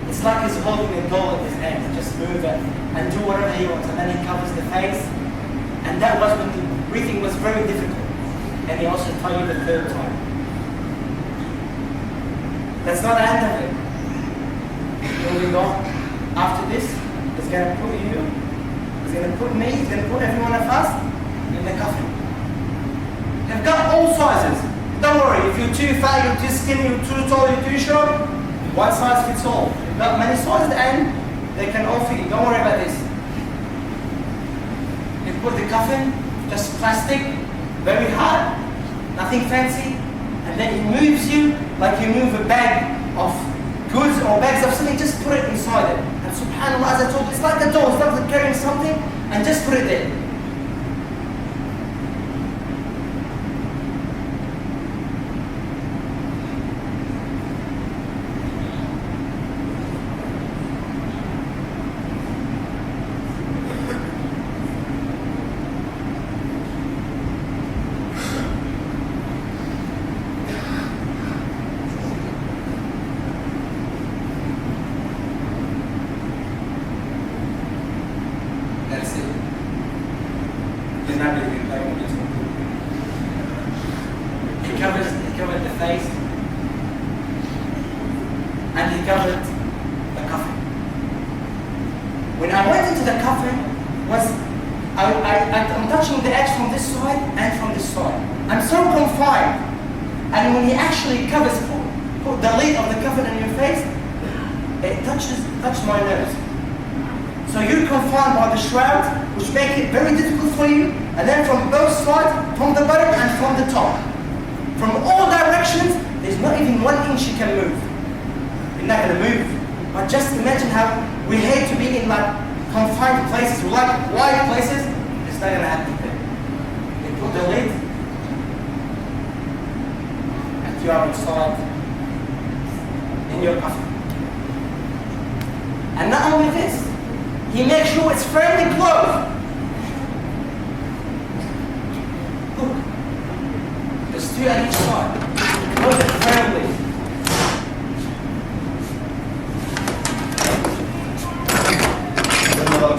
It's like he's holding a doll in his hand. Just move it and do whatever he wants. And then he covers the face. And that was when the breathing was very difficult. And he also tied you the 3rd time. That's not the end of it. Moving on. After this, he's going to put you, he's going to put me, he's going to put every one of us in the coffin. They've got all sizes. Don't worry, if you're too fat, you're too skinny, you're too tall, you're too short, one size fits all. They've got many sizes and they can all fit you. Don't worry about this. You put the coffin, just plastic, very hard, nothing fancy, and then he moves you like you move a bag of goods or bags of something, just put it inside it. And subhanAllah, as I told you, it's like a doll, it's not like carrying something, and just put it there. covered the face, and he covered the coffin. When I went into the coffin, I'm touching the edge from this side and from this side. I'm so confined. And when he actually put the lid of the coffin in your face, it touched my nose. So you're confined by the shroud, which makes it very difficult for you. And then from both sides, from the bottom and from the top. From all directions, there's not even 1 inch you can move. You're not going to move. But just imagine how we hate to be in like confined places, we like wide places. It's not going to happen there. They put the lid, and you are inside in your coffin. And not only this, he makes sure it's firmly closed. Look, there's 2 at each side. Close it firmly.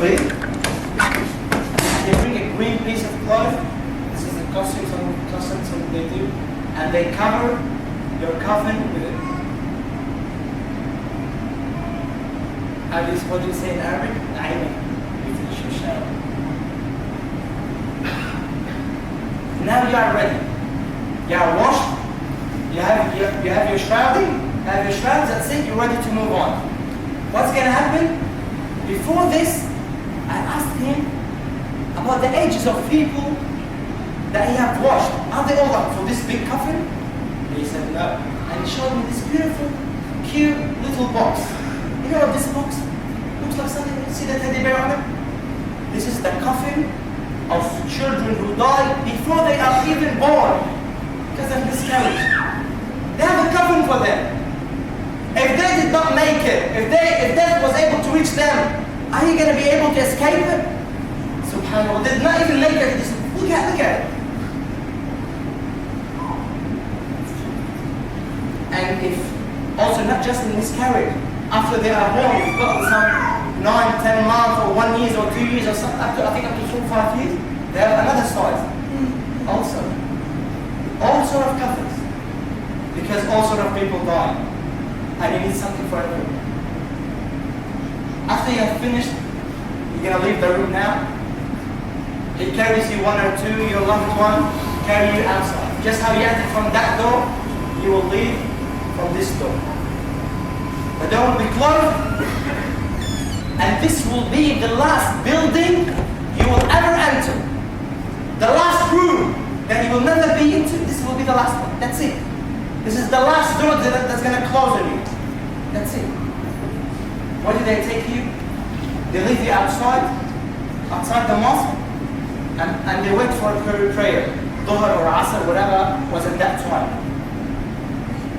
They bring a green piece of cloth. This is the costume some they do, and they cover your coffin with it. What do you say in Arabic? Now you are ready. You are washed. You have your shrouding. You have your shrouds. That's it. You're ready to move on. What's going to happen? Before this, I asked him about the ages of people that he had washed. Are they all up for this big coffin? And he said no. And he showed me this beautiful, cute little box. You know what this box looks like? Something. You see the teddy bear on it? This is the coffin of children who died before they are even born because of miscarriage. They have a coffin for them. If they did not make it, if death was able to reach them, are you going to be able to escape it? Subhanallah, they did not even make it. Just look at it. And if also not just in miscarriage, after they are born, you've got some 9, 10 months or 1 year or 2 years or something, I think up to 4 or 5 years, they have another size. Also. All sort of coffins. Because all sort of people die. And you need something for everyone. After you have finished, you're going to leave the room now. He carries you 1 or 2, your loved one, carry you outside. Just how you entered from that door, you will leave from this door. The door will be closed, and this will be the last building you will ever enter. The last room that you will never be into, this will be the last one. That's it. This is the last door that's going to close on you. That's it. Where do they take you? They leave you outside the mosque, and they wait for a prayer, Dhuhr or Asr, whatever was at that time.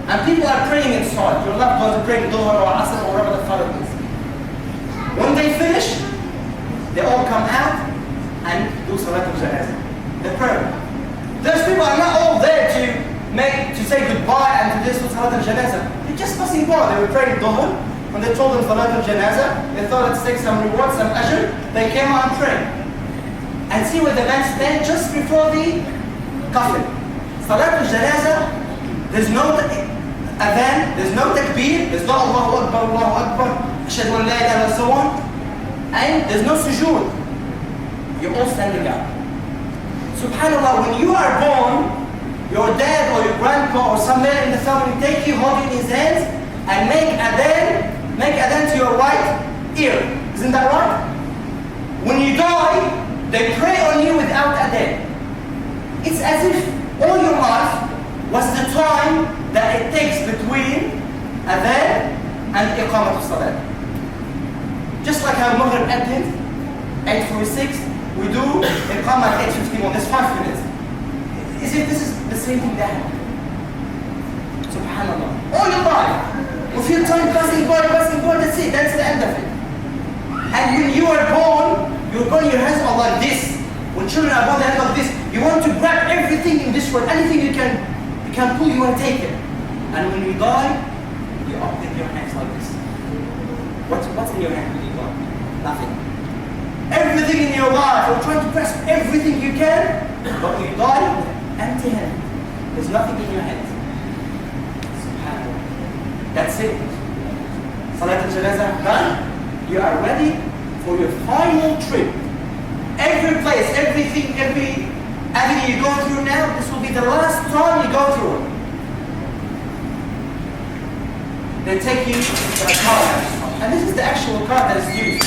And people are praying inside. Your loved ones are praying Dhuhr or Asr or whatever the Farad is. When they finish, they all come out and do Salat al-Janazah, the prayer. Those people are not all there to say goodbye and to do Salat al-Janazah. They're just passing by. They were praying Dhuhr. When they told them Salat al-Janazah, they thought let's take some reward, some ajr. They came out and prayed. And see where the man stand just before the coffin. Salat al-Janazah, there's no adhan, there's no takbir, there's no Allahu Akbar, Ashhadu an la ilaha illa, so on. And there's no sujood. You're all standing up. Subhanallah, when you are born, your dad or your grandpa or somewhere in the family take you, hold you in his hands, and make adhan to your right ear. Isn't that right? When you die, they pray on you without adhan. It's as if all your life was the time that it takes between adhan and iqamat al-salat. Just like how Maghrib adhan, 8:46, we do iqamat at 8:51, that's 5 minutes. As if this is the same thing that happened. Subhanallah. All your life. If your time passing by, that's it, that's the end of it. And when you are born, you're going your hands are like this. When children are born, they are like this. You want to grab everything in this world, anything you can pull, you want to take it. And when you die, you uplift your hands like this. What's in your hand when you die? Nothing. Everything in your life, you're trying to grasp everything you can, but when you die, empty hand. There's nothing in your head. SubhanAllah. That's it. Salat al-Janazah done. You are ready for your final trip. Every place, everything, every avenue you go through now, this will be the last time you go through it. They take you into a car, and this is the actual car that is used.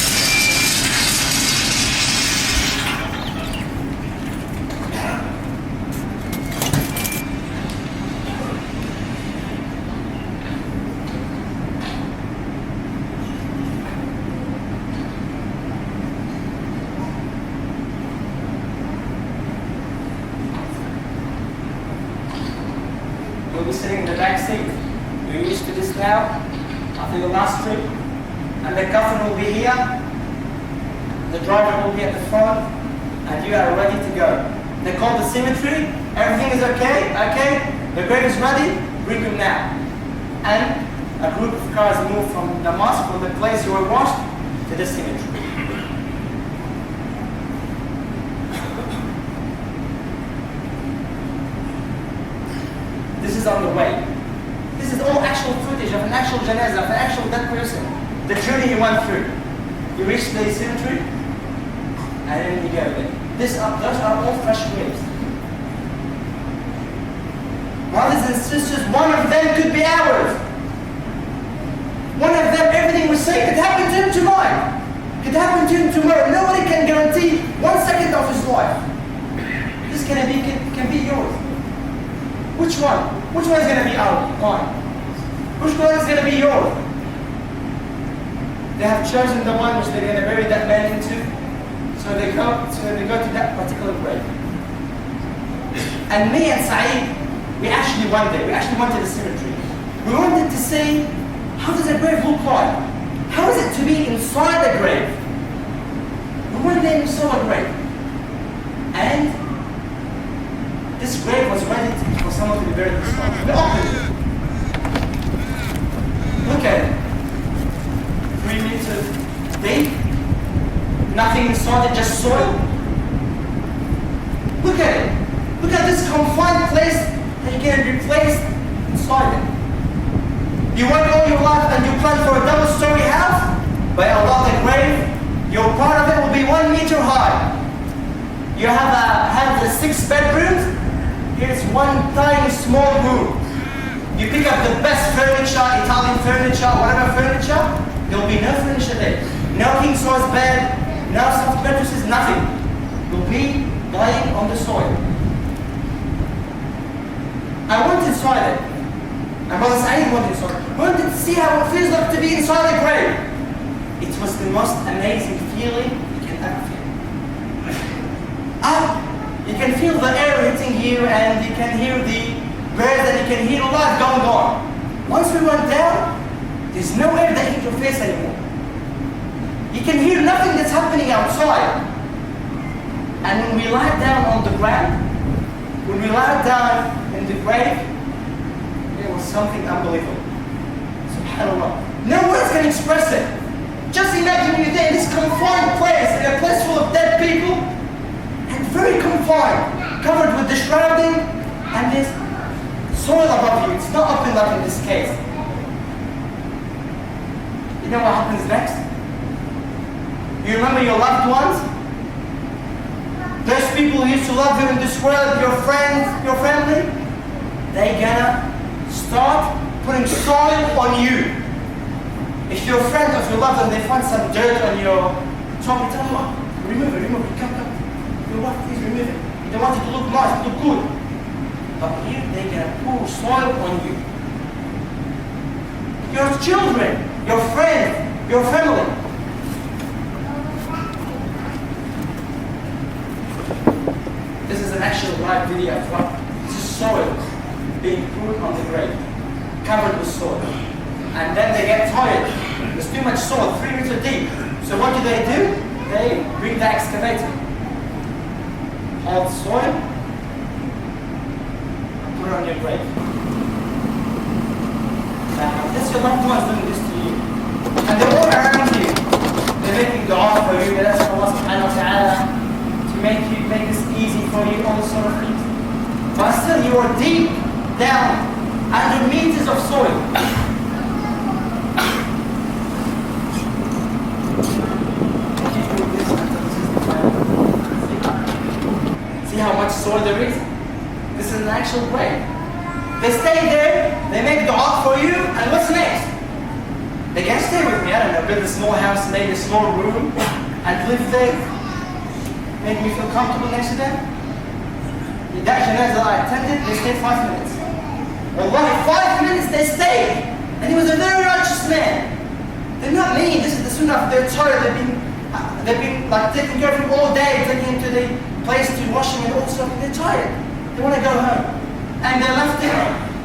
You'll be sitting in the back seat. You're used to this now, after your last trip. And the coffin will be here. The driver will be at the front. And you are ready to go. They call the cemetery. Everything is okay? Okay? The grave is ready? Bring him now. And a group of cars move from the mosque, from the place you were washed, to the cemetery. This is on the way. This is all actual footage of an actual janazah, of an actual dead person. The journey he went through. You reach the cemetery, and then you go there. Those are all fresh graves. Brothers and sisters, one of them could be ours. One of them, everything we say could happen to him tomorrow. Could happen to him tomorrow. Nobody can guarantee 1 second of his life. This can be yours. Which one? Which one is going to be mine? Which one is going to be yours? They have chosen the one which they're going to bury that man into. So they go to that particular grave. And me and Saeed, we actually went there. We actually went to the cemetery. We wanted to see, how does a grave look like? How is it to be inside a grave? We went there and saw a grave. And this grave was ready for someone to be buried inside. We opened it. Look at it. 3 meters deep. Nothing inside it, just soil. Look at it. Look at this confined place that you can be placed inside it. You work all your life and you plan for a double-story house. By Allah, the grave, your part of it will be 1 meter high. You have the 6 bedrooms. Here's one tiny small room. You pick up the best furniture, Italian furniture, whatever furniture, there will be no furniture there. No king size bed, no soft mattresses, nothing. You'll be lying on the soil. I went inside it. And Brother Saeed went inside it. I wanted to see how it feels like to be inside a grave. It was the most amazing feeling you can ever feel. You can feel the air hitting you, and you can hear the birds, and you can hear life going on. Once we went down, there's no air that hit your face anymore. You can hear nothing that's happening outside. And when we lie down on the ground, when we lie down in the grave, it was something unbelievable. SubhanAllah. No words can express it. Just imagine you're there in this confined place, in a place full of dead people, and very confined, covered with the shrouding, and there's soil above you. It's not open like in this case. You know what happens next? You remember your loved ones? Those people who used to love you in this world, your friends, your family, they're gonna start putting soil on you. If your friend or your loved one, they find some dirt on your top, you tell them, oh, remove it, come. Your wife, please remove it. They want it to look nice, to look good. But here, they're gonna pour soil on you. Your children, your friends, your family. This is an actual live video of what this is soil being poured on the grave, covered with soil. And then they get tired. There's too much soil, 3 meters deep. So what do? They bring the excavator, haul the soil, and put it on your grave. Now, that's your loved ones doing this to you. And they're all around you. They're making dua for you. They're asking Allah subhanahu wa ta'ala to make this easy for you, all those sort of things. But still, you are deep down, under meters of soil. See how much soil there is? This is an actual grave. They stay there, they make dua for you, and what's next? They can stay with me, I don't know, build a small house, maybe a small room, and live there. Make me feel comfortable next to them. That janazah I attended, they stayed 5 minutes. Wallahi, 5 minutes they stayed. And he was a very righteous man. They're not mean, this is the sunnah. They're tired, they've been like taking care of him all day, taking him to the place to wash him and all stuff. They're tired. They want to go home. And they left him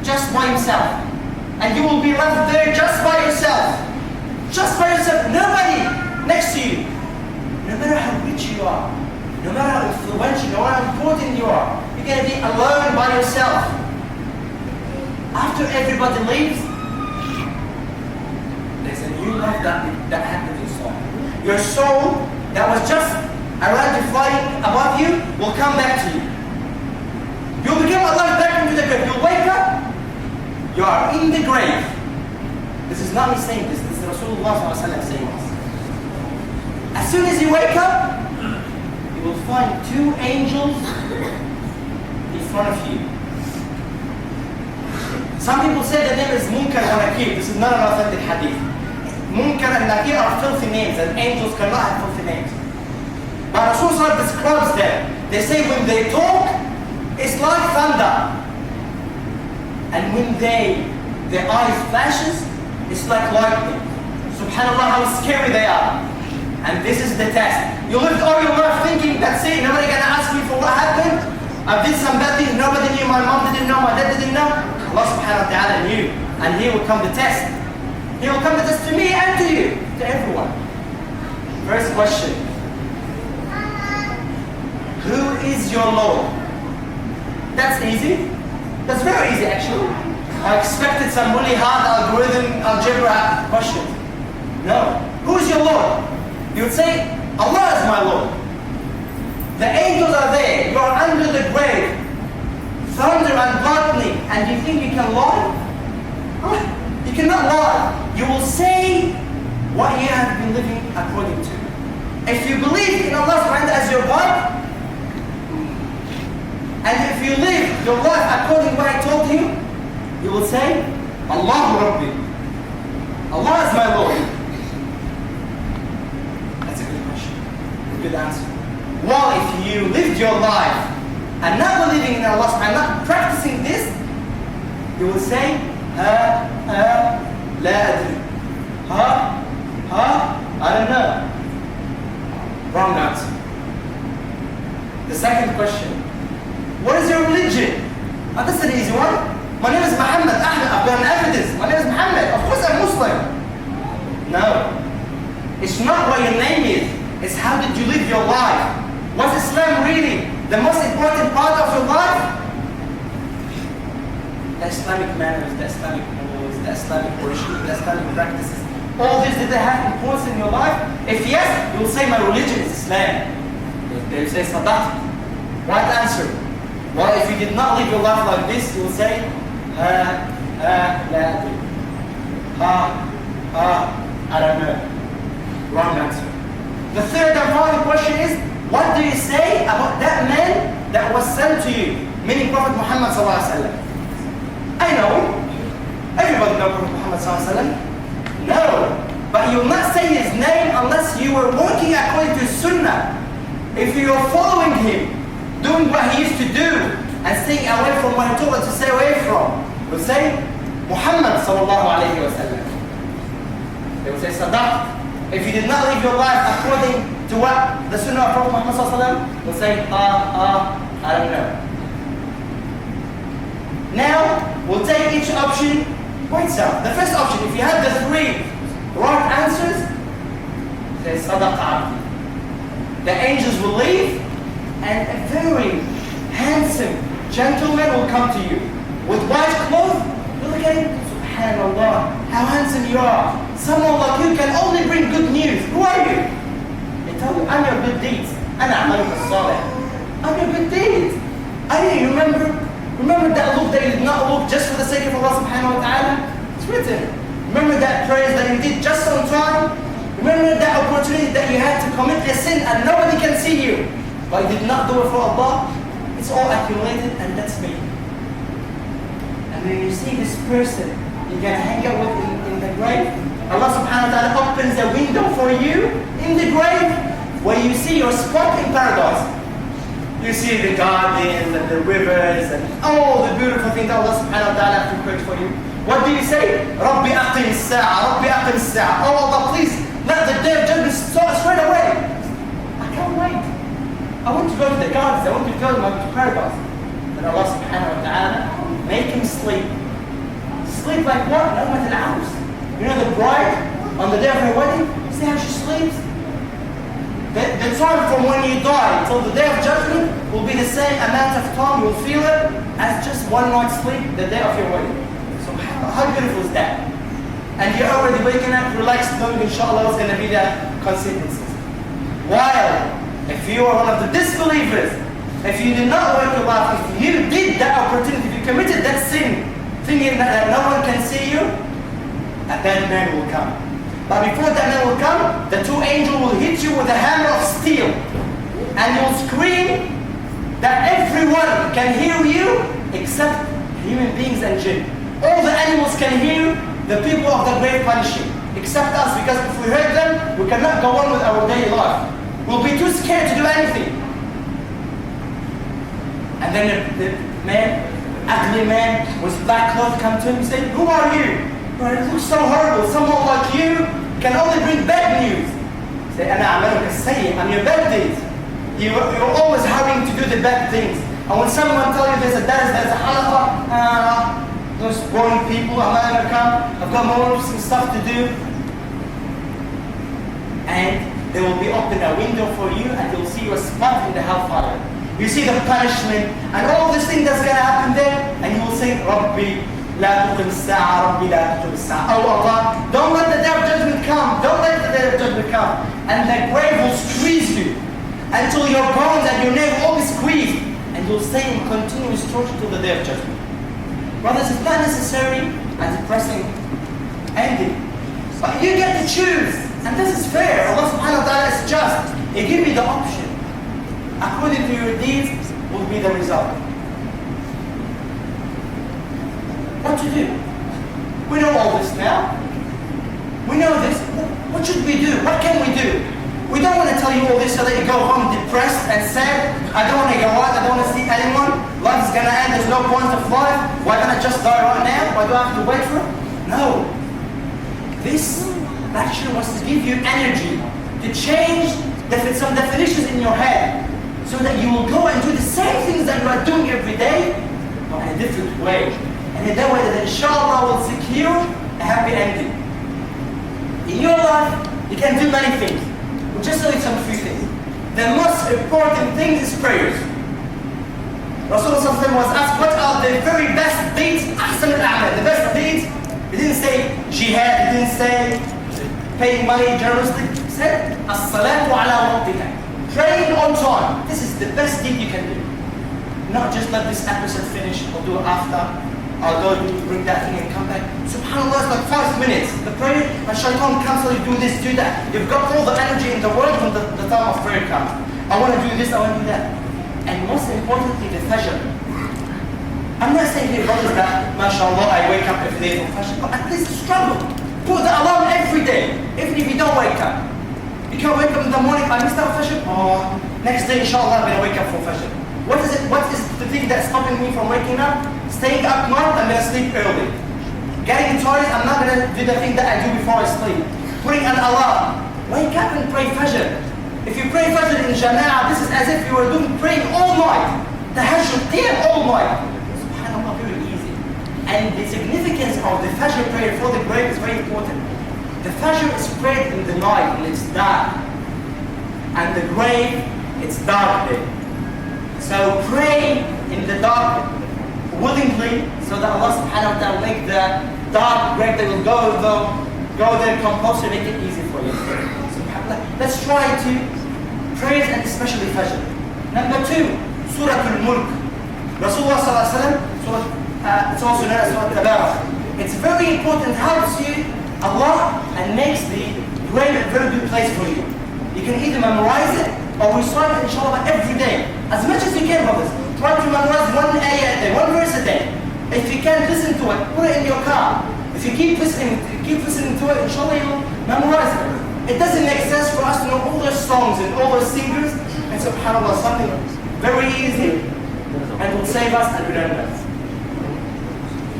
just by himself. And you will be left there just by yourself. Just by yourself. Nobody next to you. No matter how rich you are, no matter how influential, no matter how important you are, you're going to be alone by yourself. After everybody leaves, there's a new life that happens in your soul. Your soul that was just around you, flying above you, will come back to you. You'll become alive back into the grave. You'll wake up, you are in the grave. This is not me saying this is Rasulullah saying this. As soon as you wake up, you will find 2 angels in front of you. Some people say the name is Munkar and Nakir. This is not an authentic hadith. Munkar and Nakir are filthy names, and angels cannot have filthy names. But Rasulullah describes them. They say when they talk, it's like thunder. And when their eyes flashes, it's like lightning. Subhanallah, how scary they are. And this is the test. You lived all your life thinking, that's it, nobody gonna ask me for what happened. I did some bad things, nobody knew, my mom didn't know, my dad didn't know. Allah subhanahu wa ta'ala knew. And here will come the test. He will come the test to me and to you, to everyone. First question. Who is your Lord? That's easy. That's very easy actually. I expected some really hard algebra questions. No. Who is your Lord? You would say, Allah is my Lord. The angels are there. You are under the grave. Thunder and lightning. And you think you can lie? You cannot lie. You will say what you have been living according to. If you believe in Allah as your God, and if you live your life according to what I told you, you will say, Allahu Rabbi. Allah is my Lord. That's a good question. A good answer. Well, if you lived your life and not believing in Allah and not practicing this, you will say, la adri. I don't know. Wrong answer. The second question. What is your religion? Oh, that's an easy one. My name is Muhammad Ahmed. I've got an evidence. My name is Muhammad. Of course I'm Muslim. No. It's not what your name is. It's how did you live your life. Was Islam really the most important part of your life? The Islamic manners, the Islamic rules, the Islamic worship, the Islamic practices. All this, did they have importance in your life? If yes, you will say my religion is Islam. They will say Sadat. Right answer. Well, if you did not live your life like this, you will say, la adri. I don't know. Wrong answer. The third and final question is, what do you say about that man that was sent to you? Meaning Prophet Muhammad sallallahu alaihi wasallam. I know. Everybody knows Prophet Muhammad sallallahu alaihi wasallam. No. But you will not say his name unless you were working according to Sunnah. If you are following him, doing what he used to do, and staying away from what he told us to stay away from, will say, Muhammad sallallahu alayhi wa sallam. They will say, Sadaq. If you did not live your life according to what the Sunnah of Prophet Muhammad sallallahu alayhi wa sallam, will say, I don't know. Now, we'll take each option by itself. The first option, if you have the 3 right answers, say, Sadaq abdi. The angels will leave, and a very handsome gentleman will come to you with white clothes. You look at him, subhanallah, how handsome you are. Someone like you can only bring good news. Who are you? They tell you, I'm your good deeds. I'm your good deeds. I didn't remember Remember that look that you did not look just for the sake of Allah subhanahu wa ta'ala? It's written. Remember that prayers that you did just on time? Remember that opportunity that you had to commit a sin and nobody can see you, but you did not do it for Allah? It's all accumulated, and that's me. And when you see this person you're going to hang out with in the grave, Allah subhanahu wa ta'ala opens a window for you in the grave where you see your spot in paradise. You see the gardens and the rivers and all the beautiful things that Allah subhanahu wa ta'ala has prepared for you. What do you say? Rabbi aqim as-sa'a, Rabbi aqim as-sa'a. Oh Allah, please let the day of judgment start straight away. I can't wait. I want to go to the gardens, I want to go to paradise. But Allah subhanahu wa ta'ala make him sleep. Sleep like what? Nawmat al-Aws. You know the bride on the day of her wedding? See how she sleeps? The time from when you die till the day of judgment will be the same amount of time you will feel it as just one night's sleep the day of your wedding. So how beautiful is that? And you're already waking up, relaxed, knowing inshallah what's going to be the consequences. While if you are one of the disbelievers, if you did not work your life, if you did that opportunity, if you committed that sin, thinking that no one can see you, a bad man will come. But before that man will come, the two angels will hit you with a hammer of steel. And you'll scream that everyone can hear you except human beings and jinn. All the animals can hear the people of the grave punishing, except us, because if we heard them, we cannot go on with our daily life. We'll be too scared to do anything. And then the man, ugly man with black clothes come to him and say, who are you? But it looks so horrible. Someone like you can only bring bad news. Say, I'm your bad deeds. You're always having to do the bad things. And when someone tells you there's a halakha, those boring people, I'm not going to come. I've got more some stuff to do. And they will be open a window for you and you'll see your spot in the hellfire. You see the punishment and all this thing that's going to happen there, and you will say, Rabbi, لا تقم الساعة ربي لا تقم الساعة. Oh Allah, don't let the day of judgment come. Don't let the day of judgment come. And the grave will squeeze you until your bones and your nail will all be squeezed, and you'll stay in continuous torture till the day of judgment. Brothers, it's not necessary and depressing ending, but you get to choose, and this is fair. Allah subhanahu wa ta'ala is just. He gives you the option. According to your deeds will be the result. What to do? We know all this now. We know this. What should we do? What can we do? We don't want to tell you all this so that you go home depressed and sad. I don't want to go out. I don't want to see anyone. Life is going to end. There's no point of life. Why don't I just die right now? Why do I have to wait for it? No. This lecture was to give you energy, to change some definitions in your head, so that you will go and do the same things that you are doing every day, but in a different way. And in that way that inshallah will secure a happy ending. In your life, you can do many things. We'll just tell you some few things. The most important thing is prayers. Rasulullah was asked, what are the very best deeds? Ahsan al-a'mal, the best deeds. He didn't say jihad, he didn't say paying money generously. He said, as-salatu ala waqtiha. Praying on time. This is the best deed you can do. Not just let this episode finish, or do it after. I'll go bring that thing and come back. SubhanAllah, it's like 5 minutes. The prayer, and shaitan comes and you do this, do that. You've got all the energy in the world when the time of prayer comes. I want to do this, I want to do that. And most importantly, the fajr. I'm not saying here, brothers, that, mashallah, I wake up every day for fajr, but at least struggle. Put the alarm every day, even if you don't wake up. You can't wake up in the morning, I missed out fajr. Oh, next day, inshallah, I'm going to wake up for fajr. What is it? What is the thing that's stopping me from waking up? Staying up night, I'm going to sleep early. Getting tired, I'm not going to do the thing that I do before I sleep. Putting an alarm. Wake up and pray fajr. If you pray fajr in jama'ah, this is as if you were praying all night. Tahajjud, qiyam all night. SubhanAllah, very easy. And the significance of the fajr prayer for the grave is very important. The fajr is prayed in the night and it's dark. And the grave, it's dark there. So pray in the dark willingly, so that Allah subhanahu wa ta'ala will make the dark grave that will go there compulsory, make it easy for you. Let's try to pray, and especially Fajr. Number 2, Surah Al-Mulk. Rasulullah sallallahu alaihi wasallam, also known as Surah Tabarak. It's very important, helps you a lot and makes the brain a very good place for you. You can either memorize it or recite it inshallah every day. As much as you can, brothers. Try to memorize one ayah a day, one verse a day. If you can listen to it, put it in your car. If you keep listening to it, inshallah you'll memorize it. It doesn't make sense for us to know all those songs and all those singers, and subhanAllah, something very easy and will save us and remember us.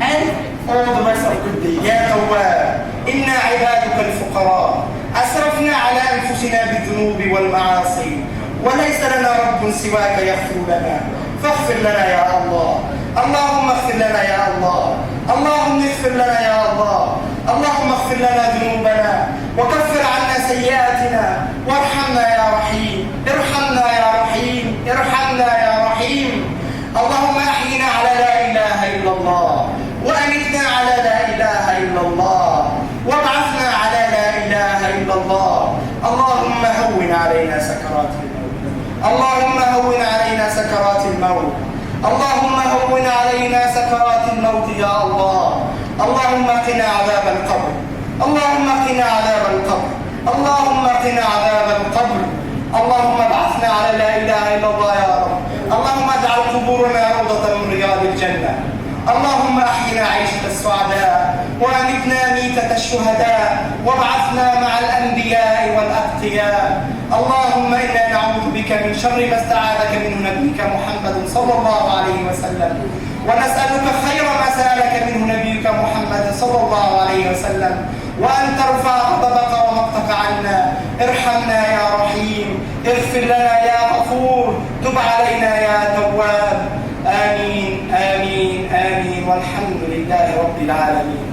And all the rest of good deeds. يا تواب إنا عبادك الفقراء أسرفنا على أنفسنا بالذنوب والمعاصي وليس لنا رب سواك يغفر لنا فاغفر لنا يا الله. اللهم اغفر لنا يا الله. اللهم اغفر لنا يا الله. اللهم اغفر لنا ذنوبنا وكفر عنا سيئاتنا وارحمنا يا رحيم. ارحمنا يا رحيم. ارحمنا يا رحيم. اللهم احينا على لا اله الا الله وامتنا على لا اله الا الله وابعثنا على لا اله الا الله. اللهم هون علينا سكرات الموت. اللهم هون علينا سكرات الموت. اللهم هون علينا سكرات الموت يا الله. اللهم قنا عذاب القبر. اللهم قنا عذاب القبر. اللهم قنا عذاب القبر. اللهم ابعثنا على لا اله الا الله يا رب. اللهم اجعل قبورنا روضة من رياض الجنة. اللهم احينا عيشة السعداء وامتنا ميتة الشهداء وابعثنا مع الانبياء والاتقياء. اللهم انا نعوذ بك من شر ما استعاذك منه نبيك محمد صلى الله عليه وسلم ونسألك خير ما سألك منه نبيك محمد صلى الله عليه وسلم وأن ترفع غضبك ومقتك عنا. ارحمنا يا رحيم. اغفر لنا يا غفور. تب علينا يا تواب. آمين آمين آمين والحمد لله رب العالمين.